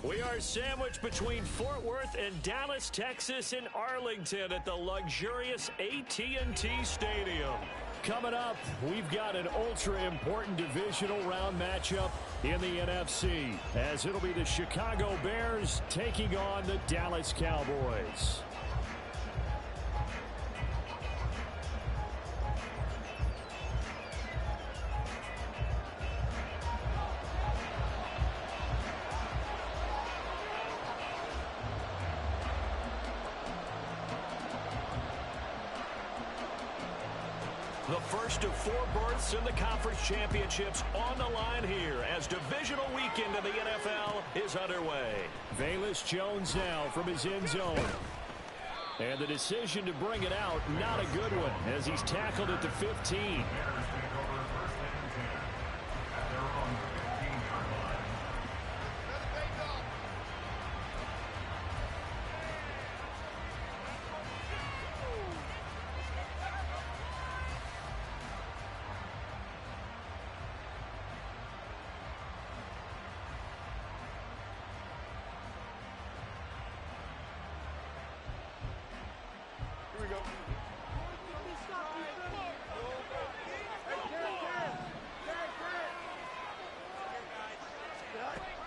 We are sandwiched between Fort Worth and Dallas, Texas, and Arlington at the luxurious AT&T Stadium. Coming up, we've got an ultra-important divisional round matchup in the NFC, as it'll be the Chicago Bears taking on the Dallas Cowboys. The first of 4 berths in the conference championships on the line here as divisional weekend in the NFL is underway. Velus Jones now from his end zone. And the decision to bring it out, not a good one, as he's tackled at the 15.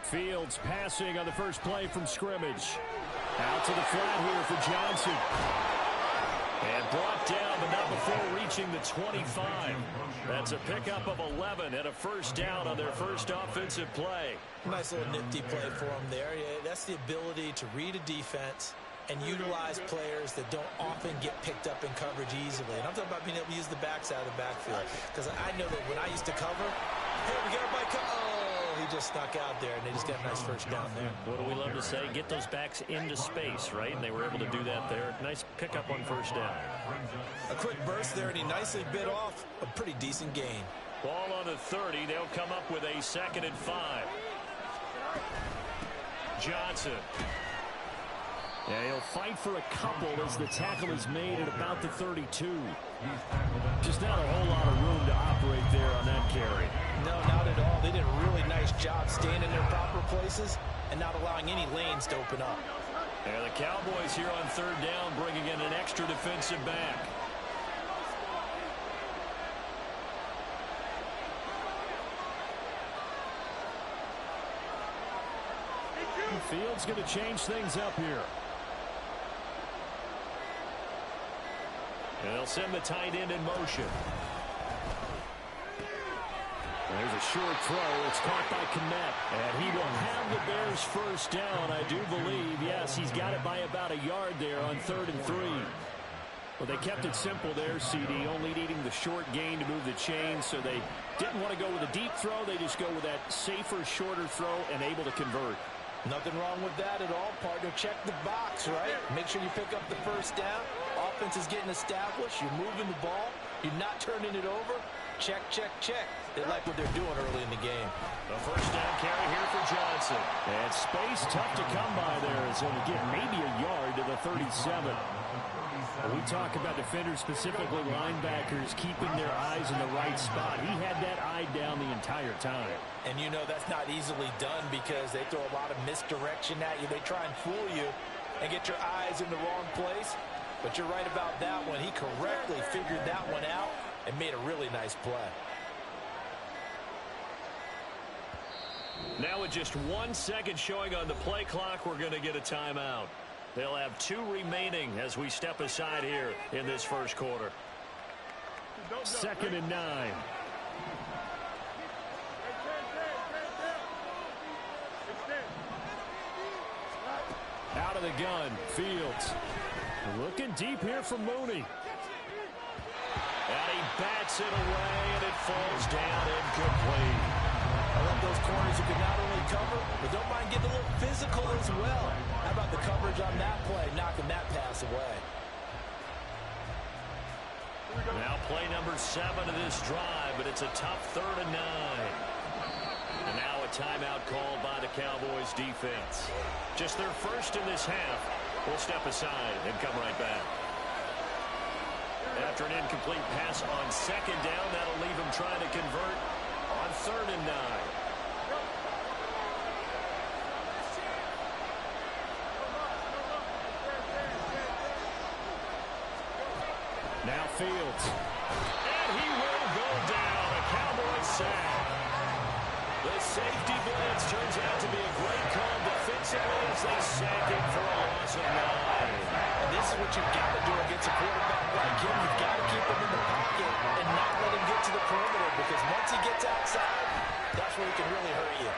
Fields passing on the first play from scrimmage. Out to the flat here for Johnson. And brought down, but not before reaching the 25. That's a pickup of 11 and a first down on their first offensive play. Nice little nifty play for him there. Yeah, that's the ability to read a defense and utilize players that don't often get picked up in coverage easily. And I'm talking about being able to use the backs out of the backfield. Because I know that when I used to cover, hey, we got everybody cover. Oh, he just snuck out there, and they just got a nice first down there. What do we love to say? Get those backs into space, right? And they were able to do that there. Nice pickup on first down. A quick burst there, and he nicely bit off a pretty decent gain. Ball on the 30. They'll come up with a 2nd and 5. Johnson. Yeah, he'll fight for a couple as the tackle is made at about the 32. Just not a whole lot of room to operate there on that carry. No, not at all. They did a really nice job staying in their proper places and not allowing any lanes to open up. And the Cowboys here on 3rd down bringing in an extra defensive back. Fields going to change things up here. And they'll send the tight end in motion. There's a short throw. It's caught by Kmet. And he will have the Bears first down, I do believe. Yes, he's got it by about a yard there on 3rd and 3. Well, they kept it simple there, CD, only needing the short gain to move the chain, so they didn't want to go with a deep throw. They just go with that safer, shorter throw and able to convert. Nothing wrong with that at all, partner. Check the box, right? Make sure you pick up the first down. Offense is getting established. You're moving the ball. You're not turning it over. Check, check, check. They like what they're doing early in the game. The first down carry here for Johnson. And space tough to come by there. It's going to get maybe a yard to the 37. We talk about defenders, specifically linebackers, keeping their eyes in the right spot. He had that eye down the entire time. And you know that's not easily done because they throw a lot of misdirection at you. They try and fool you and get your eyes in the wrong place. But you're right about that one. He correctly figured that one out and made a really nice play. Now with just 1 second showing on the play clock, we're going to get a timeout. They'll have 2 remaining as we step aside here in this first quarter. 2nd and 9. Out of the gun, Fields. Looking deep here from Mooney. And he bats it away, and it falls down incomplete. I love those corners who can not only cover, but don't mind getting a little physical as well. How about the coverage on that play, knocking that pass away? Now play number 7 of this drive, but it's a tough 3rd and 9. And now a timeout called by the Cowboys defense. Just their first in this half. We'll step aside and come right back. After an incomplete pass on 2nd down, that'll leave him trying to convert on 3rd and 9. Now Fields. And he will go down. A Cowboys sack. The safety blitz turns out to be a great call defensively as they sack him for a loss of 9. And this is what you've got to do against a quarterback like him. You've got to keep him in the pocket and not let him get to the perimeter, because once he gets outside, that's where he can really hurt you.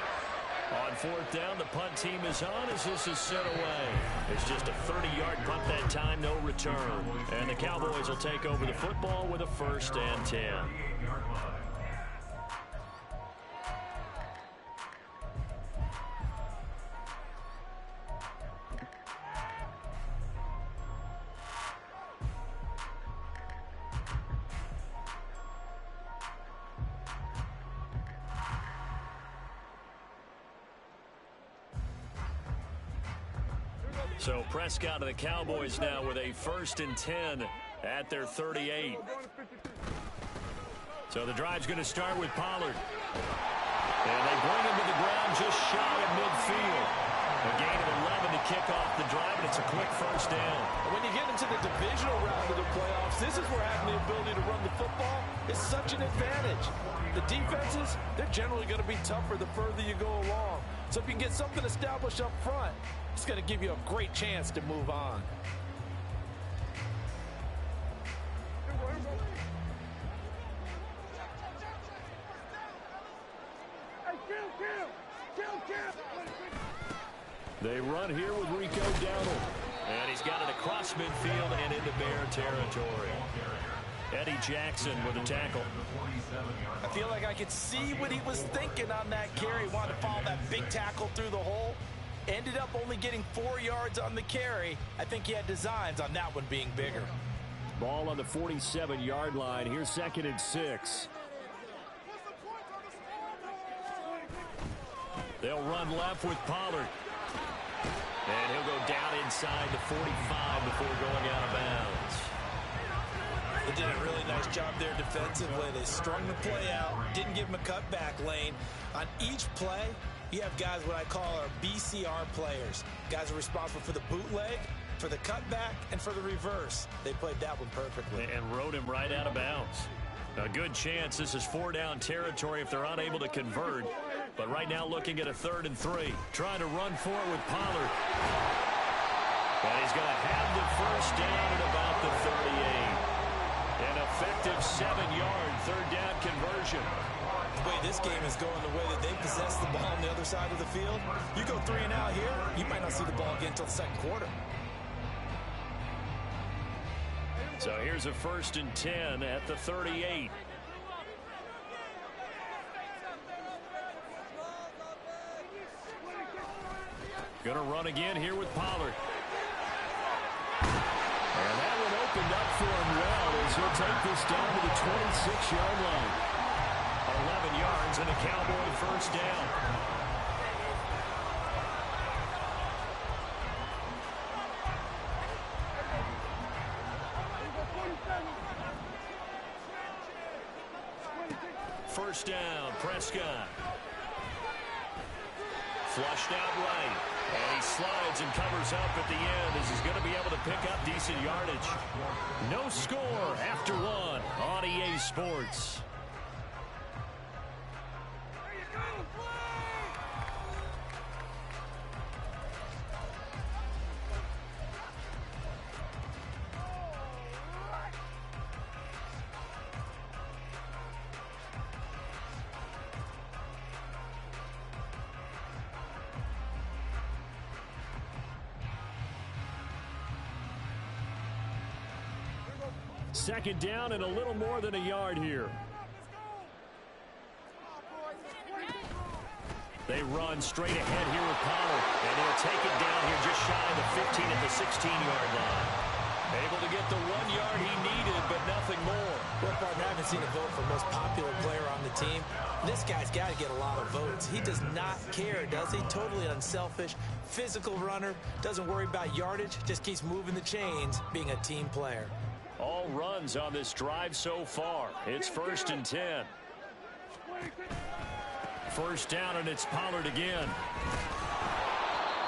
On 4th down, the punt team is on as this is sent away. It's just a 30-yard punt that time, no return. And the Cowboys will take over the football with a 1st and 10. So Prescott of the Cowboys now with a 1st and 10 at their 38. So the drive's going to start with Pollard. And they bring him to the ground just shy of midfield. A gain of 11 to kick off the drive, and it's a quick 1st down. When you get into the divisional round of the playoffs, this is where having the ability to run the football is such an advantage. The defenses, they're generally going to be tougher the further you go along. So if you can get something established up front, it's going to give you a great chance to move on. They run here with Rico Dowdle. And he's got it across midfield and into Bear territory. Eddie Jackson with a tackle. I feel like I could see what he was thinking on that carry. He wanted to follow that big tackle through the hole. Ended up only getting 4 yards on the carry. I think he had designs on that one being bigger. Ball on the 47-yard line. Here's 2nd and 6. They'll run left with Pollard. And he'll go down inside the 45 before going out of bounds. They did a really nice job there defensively. They strung the play out, didn't give him a cutback lane. On each play, you have guys what I call our BCR players. Guys are responsible for the bootleg, for the cutback, and for the reverse. They played that one perfectly. And rode him right out of bounds. A good chance this is 4-down territory if they're unable to convert. But right now looking at a 3rd and 3. Trying to run for it with Pollard. And he's going to have the 1st down at about the 38. An effective 7-yard 3rd down conversion. The way this game is going, the way that they possess the ball on the other side of the field, you go 3 and out here, you might not see the ball again until the 2nd quarter. So here's a 1st and 10 at the 38. Going to run again here with Pollard. And that one opened up for him well as he'll take this down to the 26-yard line. 11 yards and a Cowboy 1st down. First down, Prescott. Flushed out right. And he slides and covers up at the end as he's going to be able to pick up decent yardage. No score after 1 on EA Sports. Second down and a little more than a yard here. They run straight ahead here with Pollard. And he'll take it down here just shy of the 15 at the 16-yard line. Able to get the 1 yard he needed, but nothing more. Well, partner, I haven't seen a vote for most popular player on the team. This guy's got to get a lot of votes. He does not care, does he? Totally unselfish, physical runner, doesn't worry about yardage, just keeps moving the chains, being a team player. All runs on this drive so far. It's 1st and 10. First down, and it's Pollard again.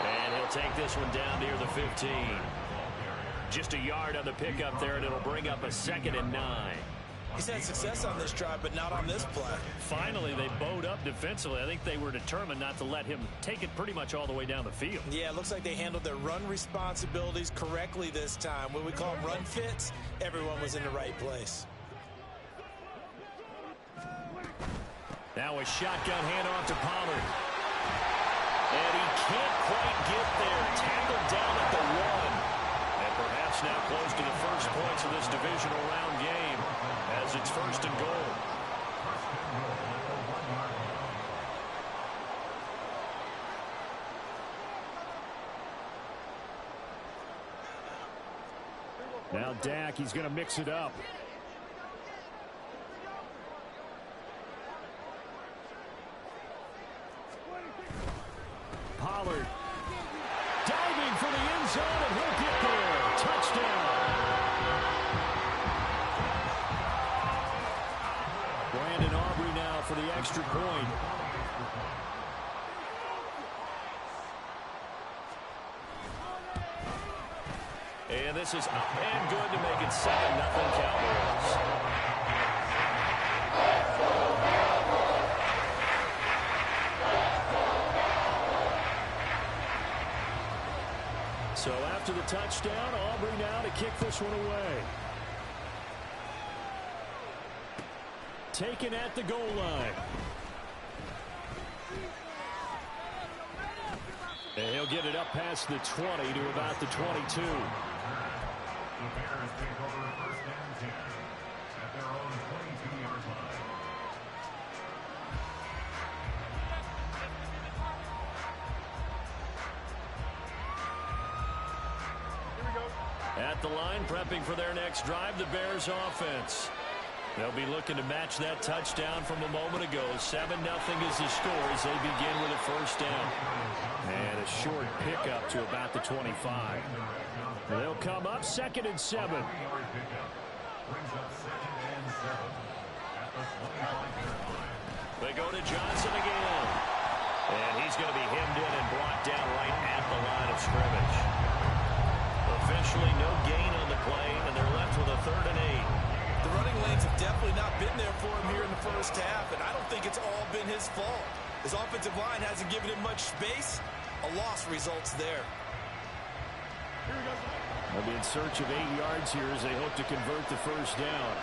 And he'll take this one down near the 15. Just a yard on the pickup there, and it'll bring up a 2nd and 9. He's had success on this drive, but not on this play. Finally, they bowed up defensively. I think they were determined not to let him take it pretty much all the way down the field. Yeah, it looks like they handled their run responsibilities correctly this time. What we call run fits, everyone was in the right place. Now a shotgun handoff to Pollard. And he can't quite get there. Tackled down at the 1. And perhaps now close to the first points of this divisional round game as it's 1st and goal. Now Dak, he's going to mix it up. Pollard diving for the end zone, and he'll get there. Touchdown. Brandon Aubrey now for the extra point. And this is up and good to make it 7-0 Cowboys. So after the touchdown, Aubrey now to kick this one away. Taken at the goal line. And he'll get it up past the 20 to about the 22. The Bears take over 1st and 10 at their own 22-yard line. At the line, prepping for their next drive, the Bears offense. They'll be looking to match that touchdown from a moment ago. 7-0 is the score as they begin with a 1st down. And a short pickup to about the 25. They'll come up 2nd and 7. They go to Johnson again. And he's going to be hemmed in and brought down right at the line of scrimmage. Officially no gain on the play, and they're left with a 3rd and 8. The running lanes have definitely not been there for him here in the first half, and I don't think it's all been his fault. His offensive line hasn't given him much space. A loss results there. They'll be in search of 8 yards here as they hope to convert the 1st down.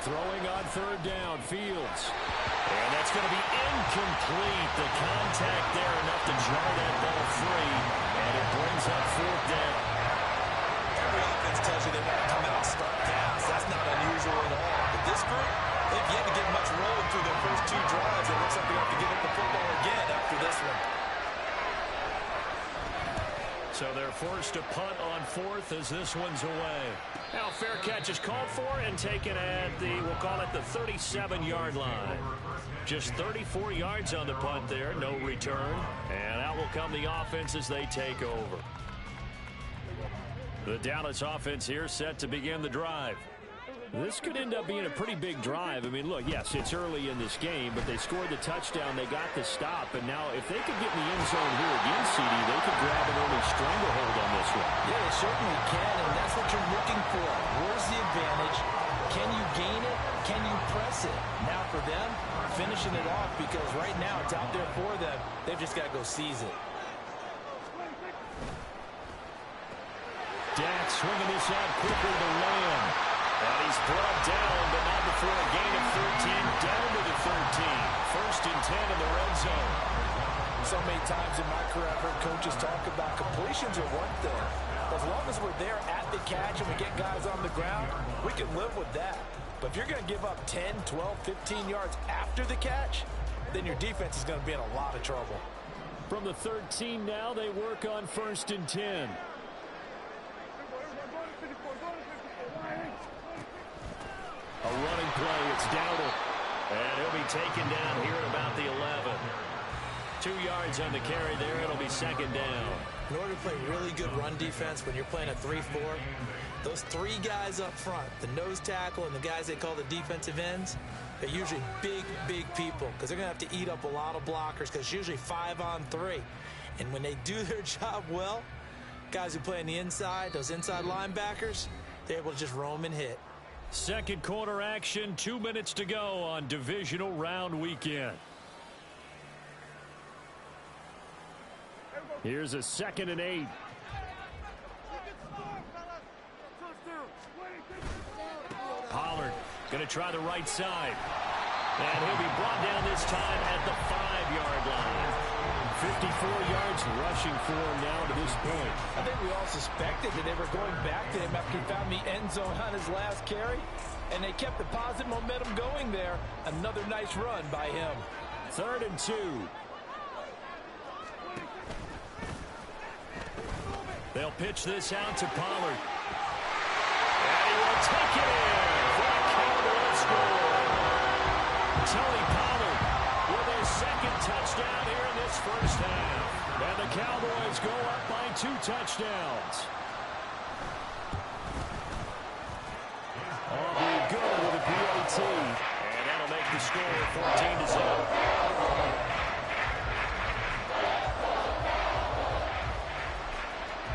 Throwing on 3rd down, Fields. And that's going to be incomplete. The contact there enough to jar that ball free, and it brings up 4th down. Every offense tells you they want to come out and start pass. That's not unusual at all. But this group, they've yet to get much rolling through their first 2 drives. It looks like they have to give up the football again after this one. So they're forced to punt on 4th as this one's away. Now fair catch is called for and taken at the, we'll call it the 37-yard line. Just 34 yards on the punt there, no return. And out will come the offense as they take over. The Dallas offense here set to begin the drive. This could end up being a pretty big drive. I mean, look, yes, it's early in this game, but they scored the touchdown. They got the stop. And now if they could get in the end zone here again, CD, they could grab an early stranglehold on this one. Yeah, they certainly can, and that's what you're looking for. Where's the advantage? Can you gain it? Can you press it? Now for them, finishing it off, because right now it's out there for them. They've just got to go seize it. Dak swinging this out quickly to Lamb. And he's brought down, but not before a gain of 13, down to the 13. 1st and 10 in the red zone. So many times in my career, I've heard coaches talk about completions are one thing. As long as we're there at the catch and we get guys on the ground, we can live with that. But if you're going to give up 10, 12, 15 yards after the catch, then your defense is going to be in a lot of trouble. From the 13 now, they work on 1st and 10. A running play, it's Dowdle. And he'll be taken down here at about the 11. 2 yards on the carry there, it'll be 2nd down. In order to play really good run defense when you're playing a 3-4, those 3 guys up front, the nose tackle and the guys they call the defensive ends, they're usually big, big people because they're going to have to eat up a lot of blockers because it's usually 5 on 3. And when they do their job well, Guys who play on the inside, those inside linebackers, they're able to just roam and hit. Second quarter action, 2 minutes to go on divisional round weekend. Here's a 2nd and 8. Pollard going to try the right side. And he'll be brought down this time at the 5-yard line. 54 yards rushing for him now to this point. I think we all suspected that they were going back to him after he found the end zone on his last carry. And they kept the positive momentum going there. Another nice run by him. 3rd and 2. They'll pitch this out to Pollard. And he will take it in for a Cowboys score. Tony Pollard with his 2nd touchdown here in this first half. And the Cowboys go up by 2 touchdowns. Aubrey good with a PAT. And that'll make the score 14-0.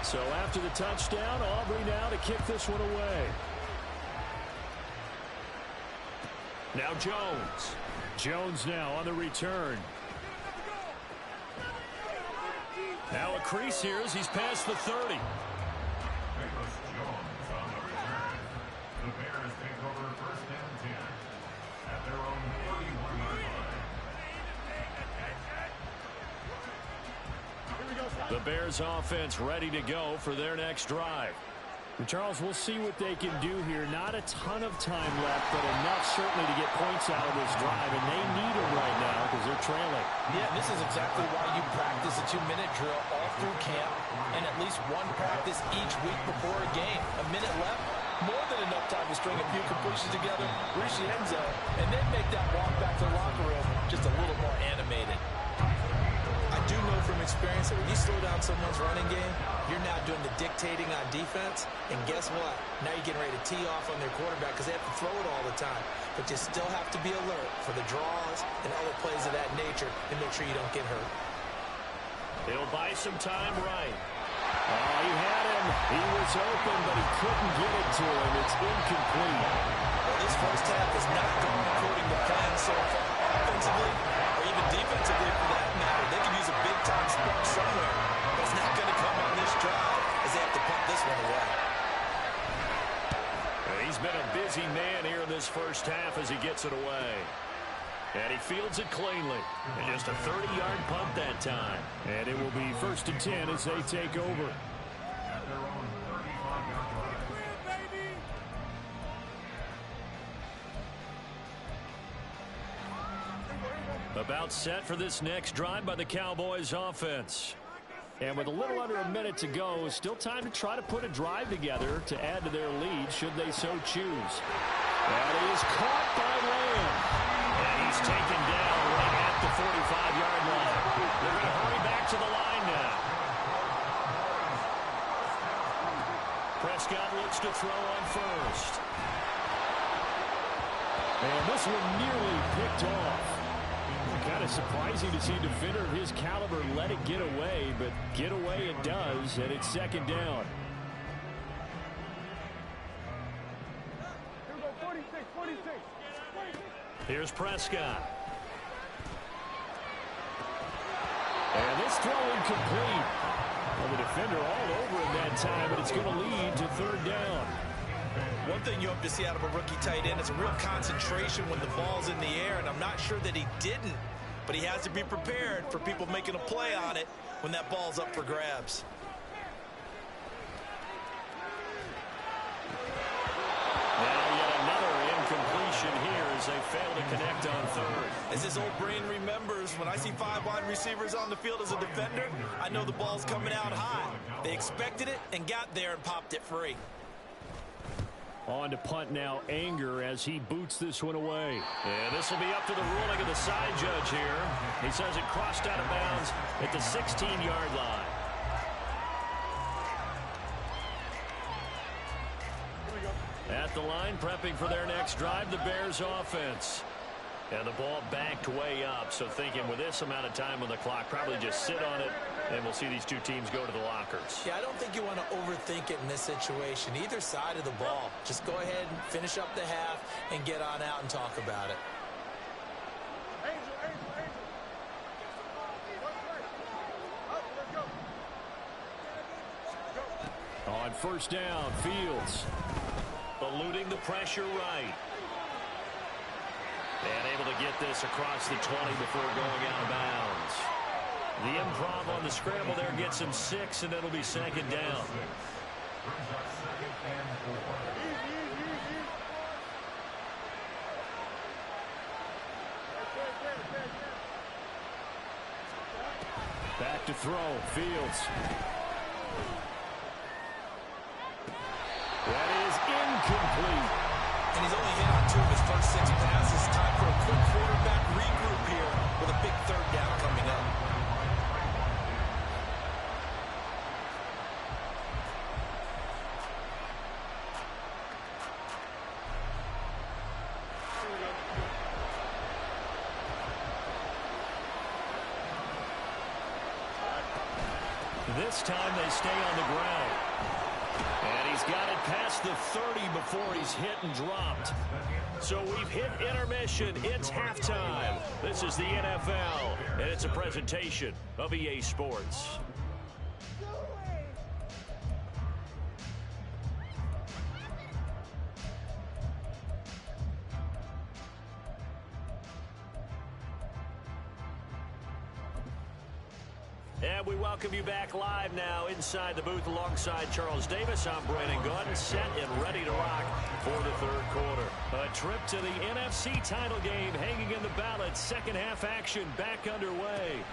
So after the touchdown, Aubrey now to kick this one away. Now Jones. Jones now on the return. Now a crease here as he's past the 30. Famous Jones on the return. The Bears take over 1st and 10 at their own 31-yard line. The Bears offense ready to go for their next drive. And Charles, we'll see what they can do here. Not a ton of time left, but enough certainly to get points out of this drive, and they need them right now because they're trailing. Yeah, this is exactly why you practice a 2-minute drill all through camp and at least one practice each week before a game. A minute left, more than enough time to string a few completions together, reach the end zone, and then make that walk back to the locker room just a little more animated. I do know from experience that when you slow down someone's running game, you're now doing the dictating on defense. And guess what? Now you're getting ready to tee off on their quarterback because they have to throw it all the time. But you still have to be alert for the draws and other plays of that nature and make sure you don't get hurt. He'll buy some time right. Oh, he had him. He was open, but he couldn't get it to him. It's incomplete. Well, this first half is not going according to plan so far offensively or even defensively for that matter. They could use a big-time spark somewhere, but it's not going to come on this drive as they have to punt this one away. He's been a busy man here in this first half as he gets it away. And he fields it cleanly. And just a 30-yard punt that time. And it will be 1st and 10 as they take over. At their own 35-yard line. About set for this next drive by the Cowboys offense. And with a little under a minute to go, still time to try to put a drive together to add to their lead should they so choose. That is caught by Lamb. And he's taken down right at the 45-yard line. They're going to hurry back to the line now. Prescott looks to throw on first. And this one nearly picked off. Kind of surprising to see a defender of his caliber let it get away, but get away it does, and it's 2nd down. Here we go, 46. Here's Prescott. And this throw incomplete. Well, the defender all over him that time, but it's going to lead to 3rd down. One thing you hope to see out of a rookie tight end is a real concentration when the ball's in the air, and I'm not sure that he didn't, but he has to be prepared for people making a play on it when that ball's up for grabs. Now yet another incompletion here as they fail to connect on 3rd. As his old brain remembers, when I see 5 wide receivers on the field as a defender, I know the ball's coming out high. They expected it and got there and popped it free. On to punt now, Anger, as he boots this one away. And this will be up to the ruling of the side judge here. He says it crossed out of bounds at the 16-yard line. At the line, prepping for their next drive, the Bears offense. And the ball backed way up, so thinking with this amount of time on the clock, probably just sit on it, and we'll see these two teams go to the lockers. Yeah, I don't think you want to overthink it in this situation. Either side of the ball. Just go ahead and finish up the half and get on out and talk about it. On first down, Fields eluding the pressure right. And able to get this across the 20 before going out of bounds. The improv on the scramble there gets him 6, and it'll be second down. Back to throw, Fields. That is incomplete. And he's only hit on 2 of his first 6 passes. Time for a quick quarterback regroup here with a big third down coming up. This time they stay on the ground. And he's got it past the 30 before he's hit and dropped. So we've hit intermission. It's halftime. This is the NFL, and it's a presentation of EA Sports. And we welcome you back live now inside the booth alongside Charles Davis. I'm Brandon Gordon, set and ready to rock for the third quarter. A trip to the NFC title game hanging in the balance. Second half action back underway.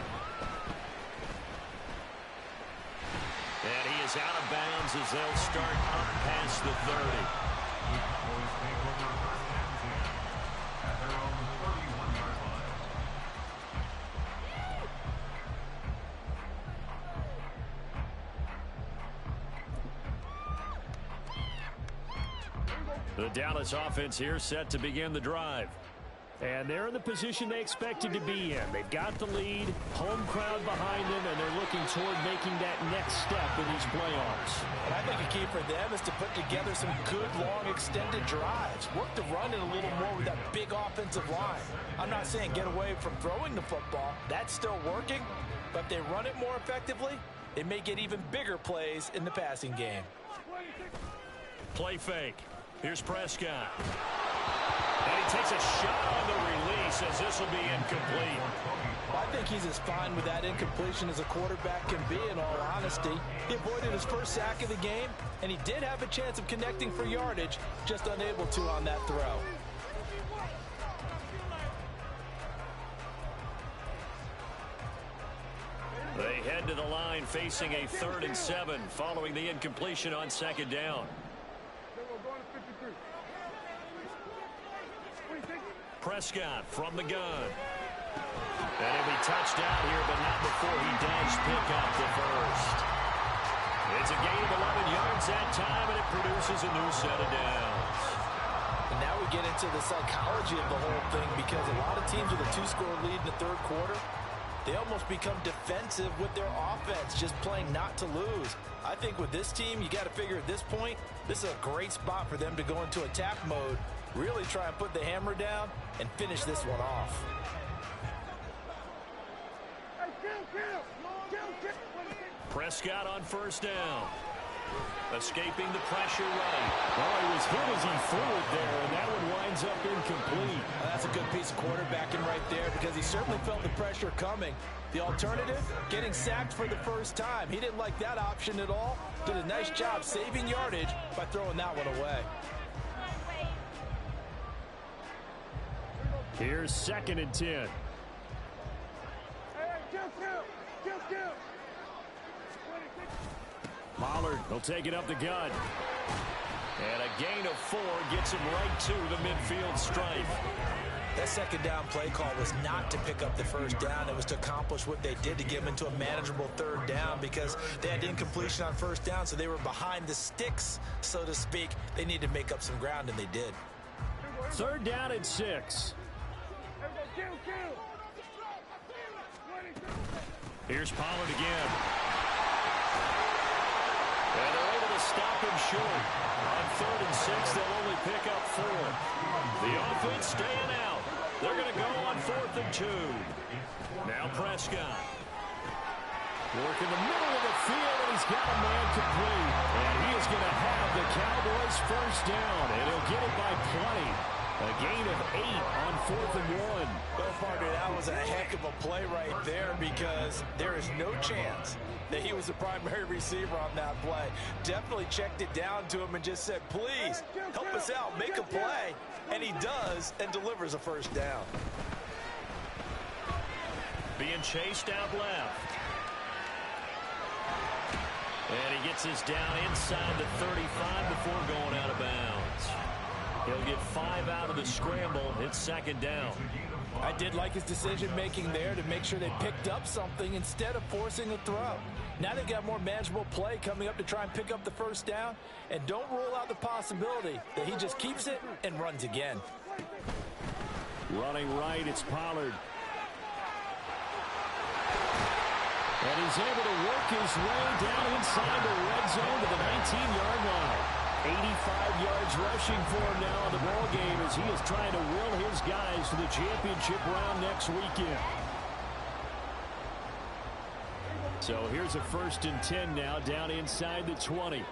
And he is out of bounds as they'll start up past the 30. The Dallas offense here set to begin the drive. And they're in the position they expected to be in. They've got the lead, home crowd behind them, and they're looking toward making that next step in these playoffs. And I think a key for them is to put together some good, long, extended drives. Work the run in a little more with that big offensive line. I'm not saying get away from throwing the football. That's still working. But if they run it more effectively, it may get even bigger plays in the passing game. Play fake. Here's Prescott. And he takes a shot on the release as this will be incomplete. I think he's as fine with that incompletion as a quarterback can be, in all honesty. He avoided his first sack of the game, and he did have a chance of connecting for yardage, just unable to on that throw. They head to the line facing a 3rd and 7 following the incompletion on second down. Prescott from the gun. And he'll be touched out here, but not before he does pick up the first. It's a gain of 11 yards that time, and it produces a new set of downs. And now we get into the psychology of the whole thing, because a lot of teams with a 2-score lead in the third quarter, they almost become defensive with their offense, just playing not to lose. I think with this team, you got to figure at this point, this is a great spot for them to go into attack mode, really try and put the hammer down and finish this one off. Prescott on first down. Escaping the pressure right. Well, he was hit as he threw it there, and that one winds up incomplete. That's a good piece of quarterbacking right there, because he certainly felt the pressure coming. The alternative, getting sacked for the first time. He didn't like that option at all. Did a nice job saving yardage by throwing that one away. Here's 2nd and 10. Pollard will take it up the gut. And a gain of 4 gets him right to the midfield stripe. That second down play call was not to pick up the first down. It was to accomplish what they did, to get them into a manageable third down, because they had incompletion on first down, so they were behind the sticks, so to speak. They needed to make up some ground, and they did. 3rd down and 6. Here's Pollard again. And they're able to stop him short. On 3rd and 6, they'll only pick up 4. The offense staying out. They're going to go on 4th and 2. Now Prescott. Work in the middle of the field, and he's got a man complete. And he is going to have the Cowboys first down, and he'll get it by plenty. A gain of 8 on 4th and 1. Well, partner, that was a heck of a play right there because there is no chance that he was the primary receiver on that play. Definitely checked it down to him and just said, please, help us out, make a play. And he does and delivers a first down. Being chased out left. And he gets us down inside the 35 before going out of bounds. He'll get 5 out of the scramble. It's 2nd down. I did like his decision-making there to make sure they picked up something instead of forcing a throw. Now they've got more manageable play coming up to try and pick up the first down. And don't rule out the possibility that he just keeps it and runs again. Running right, it's Pollard. And he's able to work his way down inside the red zone to the 19-yard line. 85 yards rushing for him now in the ball game as he is trying to will his guys to the championship round next weekend. So here's a 1st and 10 now down inside the 20.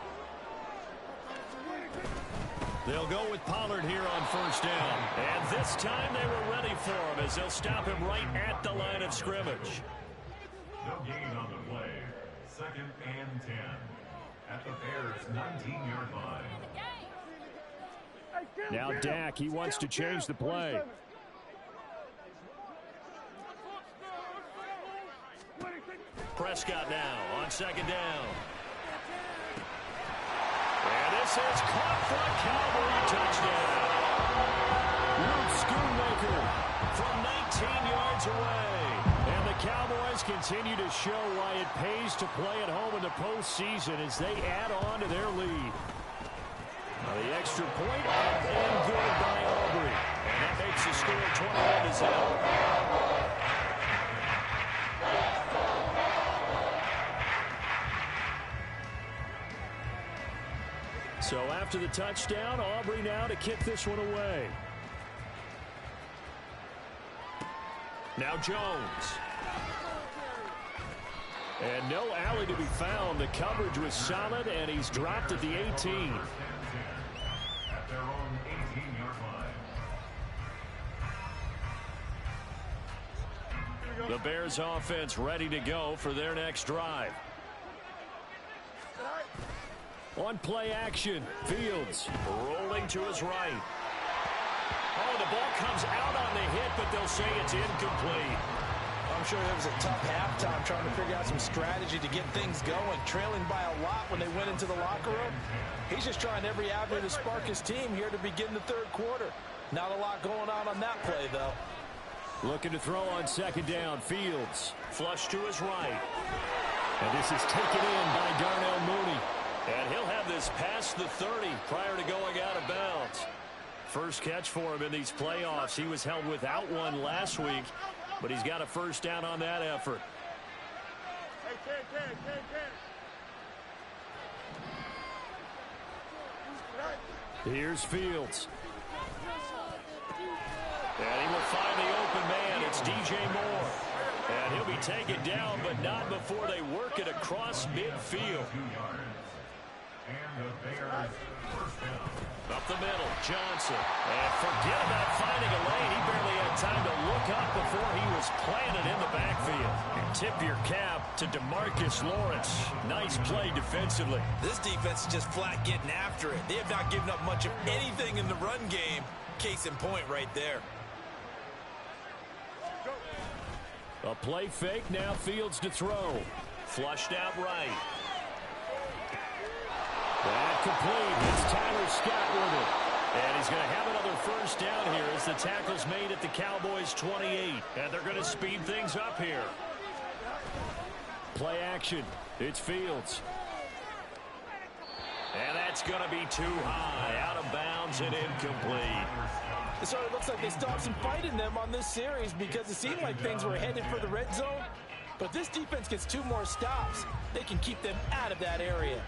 They'll go with Pollard here on 1st down. And this time they were ready for him as they'll stop him right at the line of scrimmage. No gain on the play. 2nd and 10. At the Bears' 19-yard line. Now Dak, he wants to change the play. Prescott now on 2nd down. And this is caught for a Cowboy touchdown. Luke Schoonmaker from 19 yards away. And the Cowboys continue to show why it pays to play at home in the postseason as they add on to their lead. Now the extra point up and good by Aubrey. And that makes the score 21-0. So after the touchdown, Aubrey now to kick this one away. Now Jones. And no alley to be found. The coverage was solid, and he's dropped at the 18. At their own 18-yard line. The Bears offense ready to go for their next drive. On play action, Fields rolling to his right. Oh, the ball comes out on the hit, but they'll say it's incomplete. I'm sure it was a tough halftime trying to figure out some strategy to get things going, trailing by a lot when they went into the locker room. He's just trying every avenue to spark his team here to begin the 3rd quarter. Not a lot going on that play, though. Looking to throw on 2nd down, Fields. Flush to his right. And this is taken in by Darnell Mooney. And he'll have this past the 30 prior to going out of bounds. First catch for him in these playoffs. He was held without one last week, but he's got a first down on that effort. Here's Fields. And he will find the open man. It's DJ Moore. And he'll be taken down, but not before they work it across midfield. And the Bears first down. Up the middle, Johnson. And forget about finding a lane. He barely had time to look up before he was planted in the backfield. And tip your cap to DeMarcus Lawrence. Nice play defensively. This defense is just flat getting after it. They have not given up much of anything in the run game. Case in point right there. A play fake, now Fields to throw. Flushed out right. That complete. It's Tyler Scott with it. And he's going to have another first down here as the tackle's made at the Cowboys' 28. And they're going to speed things up here. Play action. It's Fields. And that's going to be too high. Out of bounds and incomplete. So it looks like they still have some fight in them on this series because it seemed like things were headed for the red zone. But this defense gets 2 more stops. They can keep them out of that area.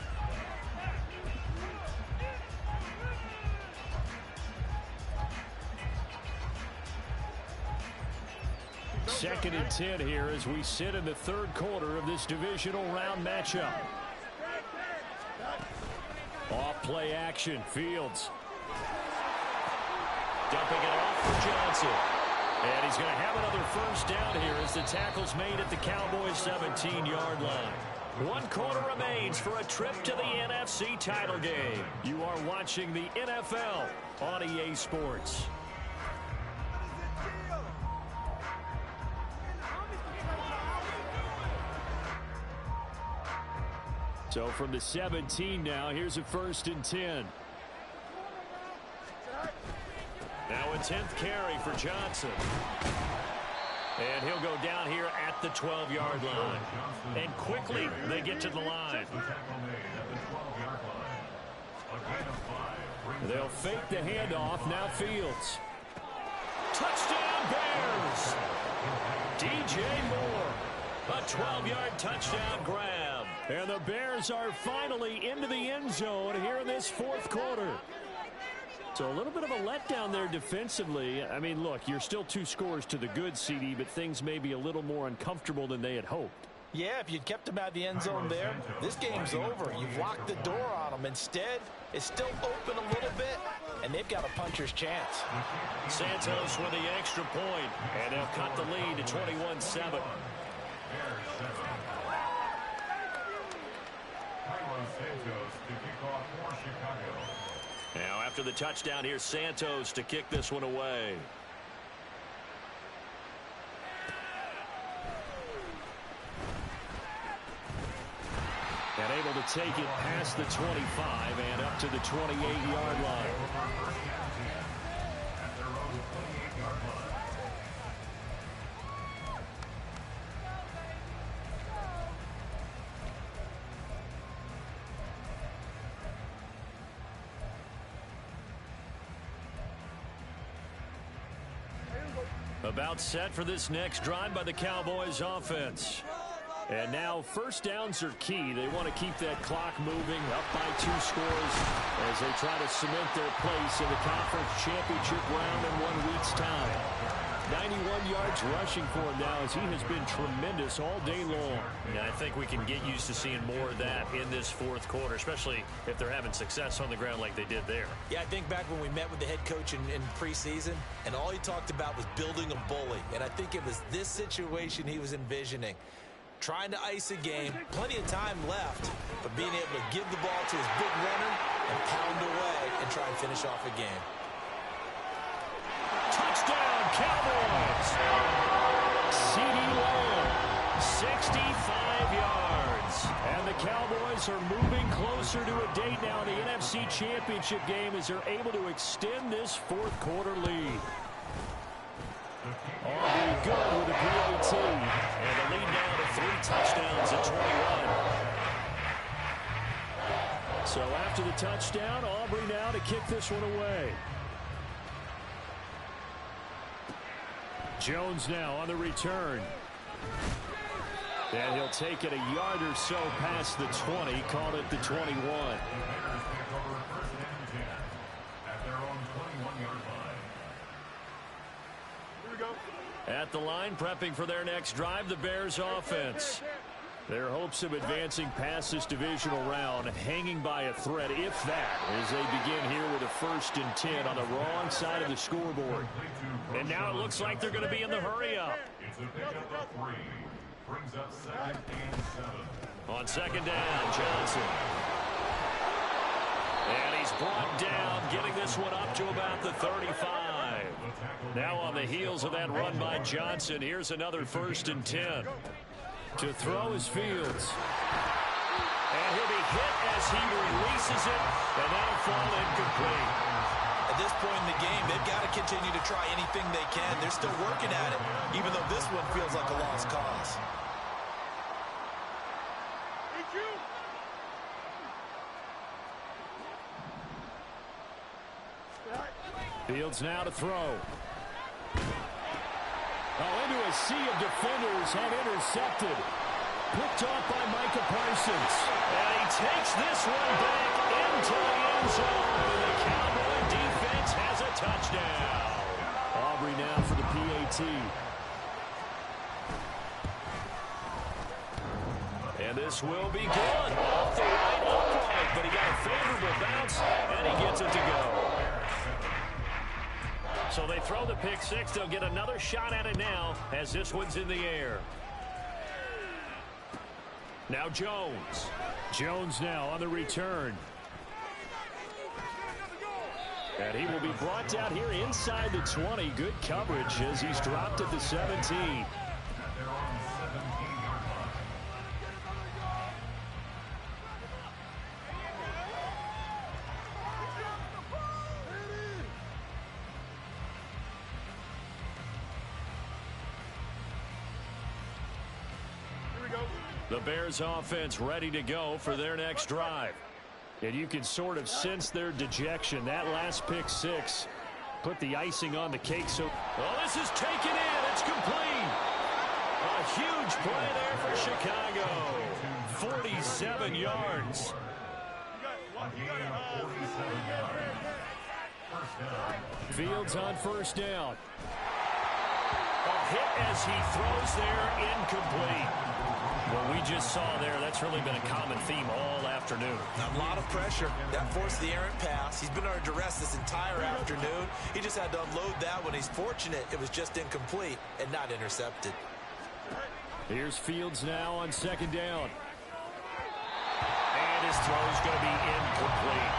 Second and 10 here as we sit in the third quarter of this divisional round matchup. Off play action, Fields. Dumping it off for Johnson. And he's going to have another first down here as the tackle's made at the Cowboys' 17-yard line. 1 quarter remains for a trip to the NFC title game. You are watching the NFL on EA Sports. So from the 17 now, here's a 1st and 10. Now a 10th carry for Johnson. And he'll go down here at the 12-yard line. And quickly they get to the line. They'll fake the handoff. Now Fields. Touchdown Bears! DJ Moore. A 12-yard touchdown grab. And the Bears are finally into the end zone here in this 4th quarter. So a little bit of a letdown there defensively. I mean, look, you're still 2 scores to the good, CD, but things may be a little more uncomfortable than they had hoped. Yeah, if you'd kept them out of the end zone there, this game's over. You've locked the door on them. Instead, it's still open a little bit, and they've got a puncher's chance. Santos with the extra point, and they'll cut the lead to 21-7. Now after the touchdown, here's Santos to kick this one away. And able to take it past the 25 and up to the 28-yard line. About set for this next drive by the Cowboys offense. And now first downs are key. They want to keep that clock moving up by 2 scores as they try to cement their place in the conference championship round in 1 week's time. 91 yards rushing for him now as he has been tremendous all day long. Yeah, I think we can get used to seeing more of that in this 4th quarter, especially if they're having success on the ground like they did there. Yeah, I think back when we met with the head coach in preseason, and all he talked about was building a bully. And I think it was this situation he was envisioning. Trying to ice a game, plenty of time left, but being able to give the ball to his big runner and pound away and try and finish off a game. Touchdown, Cowboys! C.D. Lamb, 65 yards. And the Cowboys are moving closer to a date now in the NFC Championship game as they're able to extend this 4th quarter lead. Aubrey good with a PAT. And the lead down to 3 touchdowns at 21. So after the touchdown, Aubrey now to kick this one away. Jones now on the return. And he'll take it a yard or so past the 20, call it the 21. At the line, prepping for their next drive, the Bears offense. Their hopes of advancing past this divisional round hanging by a thread, if that, as they begin here with a 1st and 10 on the wrong side of the scoreboard. And now it looks like they're going to be in the hurry-up. On 2nd down, Johnson. And he's brought down, getting this one up to about the 35. Now on the heels of that run by Johnson, here's another 1st and 10. To throw is Fields. And he'll be hit as he releases it, and that'll fall incomplete. At this point in the game, they've got to continue to try anything they can. They're still working at it, even though this one feels like a lost cause. Fields now to throw. Oh, into a sea of defenders and intercepted. Picked off by Micah Parsons. And he takes this one back into the end zone. And the Cowboy defense has a touchdown. Aubrey now for the PAT. And this will be good. Off the right upright, but he got a favorable bounce, and he gets it to go. So they throw the pick six. They'll get another shot at it now as this one's in the air. Now Jones. Jones now on the return. And he will be brought down here inside the 20. Good coverage as he's dropped at the 17. The Bears offense ready to go for their next drive. And you can sort of sense their dejection. That last pick six put the icing on the cake. So, oh, this is taken in. It's complete. A huge play there for Chicago. 47 yards. Fields on first down. A hit as he throws there, incomplete. What we just saw there, that's really been a common theme all afternoon. A lot of pressure. That forced the errant pass. He's been under duress this entire afternoon. He just had to unload that one. He's fortunate it was just incomplete and not intercepted. Here's Fields now on second down. And his throw's going to be incomplete.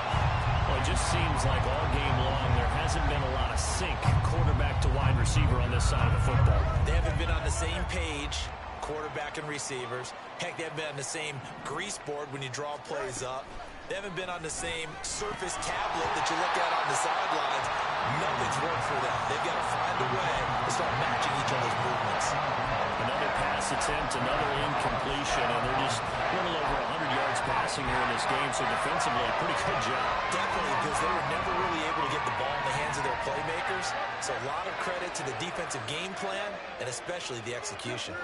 Well, it just seems like all game long there hasn't been a lot of sync quarterback to wide receiver on this side of the football. They haven't been on the same page, quarterback and receivers. Heck, they haven't been on the same grease board when you draw plays up. They haven't been on the same surface tablet that you look at on the sidelines. Nothing's worked for them. They've got to find a way to start matching each other's movements. Another pass attempt, another incompletion, and they're just a little over 100 yards passing here in this game, so defensively, a pretty good job. Definitely, because they were never really able to get the ball in the hands of their playmakers. So a lot of credit to the defensive game plan, and especially the execution.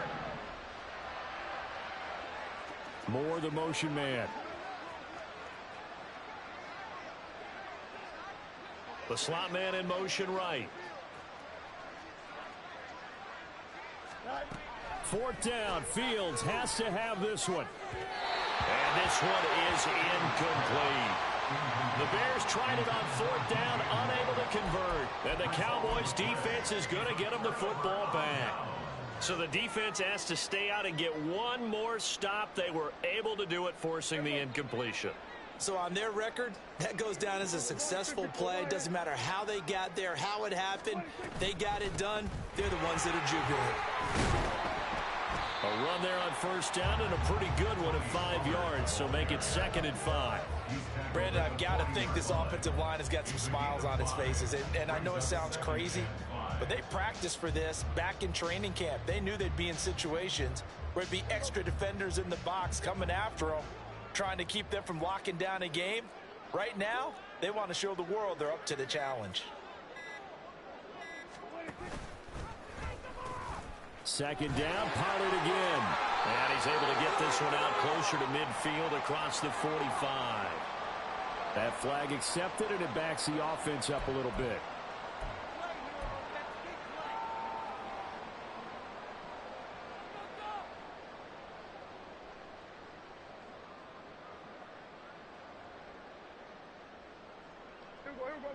More the motion man. The slot man in motion right. Fourth down. Fields has to have this one. And this one is incomplete. The Bears tried it on fourth down, unable to convert. And the Cowboys defense is going to get them the football back. So the defense has to stay out and get one more stop. They were able to do it, forcing the incompletion. So on their record, that goes down as a successful play. Doesn't matter how they got there, how it happened. They got it done. They're the ones that are jubilant. A run there on first down and a pretty good one at 5 yards, so make it 2nd and 5. Brandon, I've got to think this offensive line has got some smiles on its faces. And I know it sounds crazy, but they practiced for this back in training camp. They knew they'd be in situations where there'd be extra defenders in the box coming after them, trying to keep them from locking down a game. Right now, they want to show the world they're up to the challenge. Second down, Pollard again. And he's able to get this one out closer to midfield across the 45. That flag accepted, and it backs the offense up a little bit.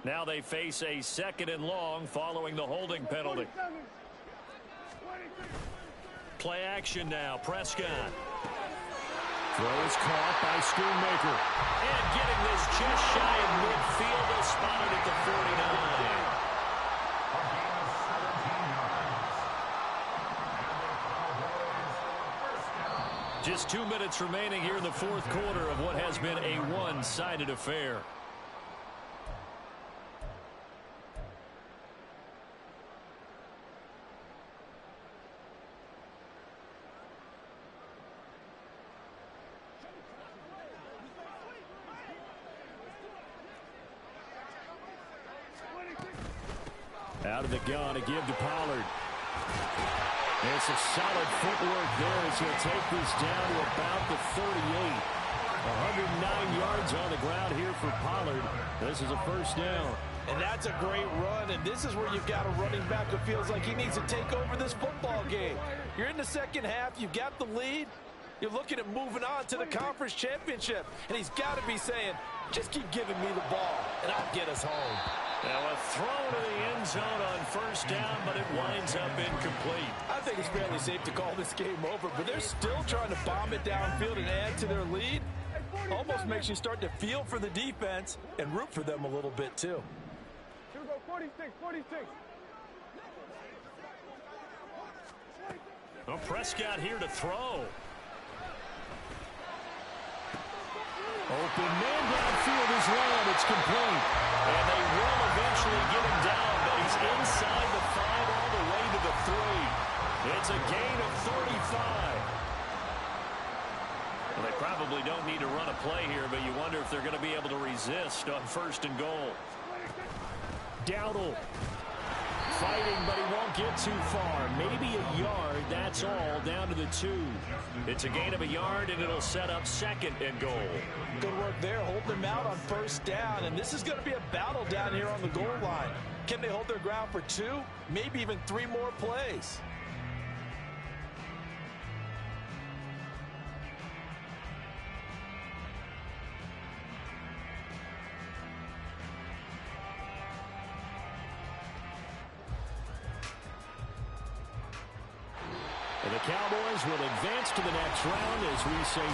Now they face a 2nd and long following the holding penalty. Play action now. Prescott. Throw is caught by Schoonmaker. And getting this just shy of midfield. They'll spot it at the 49. Just 2 minutes remaining here in the fourth quarter of what has been a one-sided affair. Out of the gun, a give to Pollard. It's a solid footwork there as he'll take this down to about the 38. 109 yards on the ground here for Pollard. This is a first down. And that's a great run, and this is where you've got a running back who feels like he needs to take over this football game. You're in the second half, you've got the lead, you're looking at moving on to the conference championship, and he's got to be saying, just keep giving me the ball, and I'll get us home. Now a throw to the end zone on first down, but it winds up incomplete. I think it's fairly safe to call this game over, but they're still trying to bomb it downfield and add to their lead. Almost makes you start to feel for the defense and root for them a little bit, too. 46. Well, Prescott here to throw. Open man downfield is long. It's complete. And they will eventually get him down, but he's inside the 5 all the way to the 3. It's a gain of 35. Well, they probably don't need to run a play here, but you wonder if they're going to be able to resist on first and goal. Dowdle fighting, but he won't get too far. Maybe a yard, that's all, down to the 2. It's a gain of a yard, and it'll set up second and goal. Good work there, holding them out on first down, and this is going to be a battle down here on the goal line. Can they hold their ground for 2, maybe even 3 more plays? And the Cowboys will advance to the next round as we say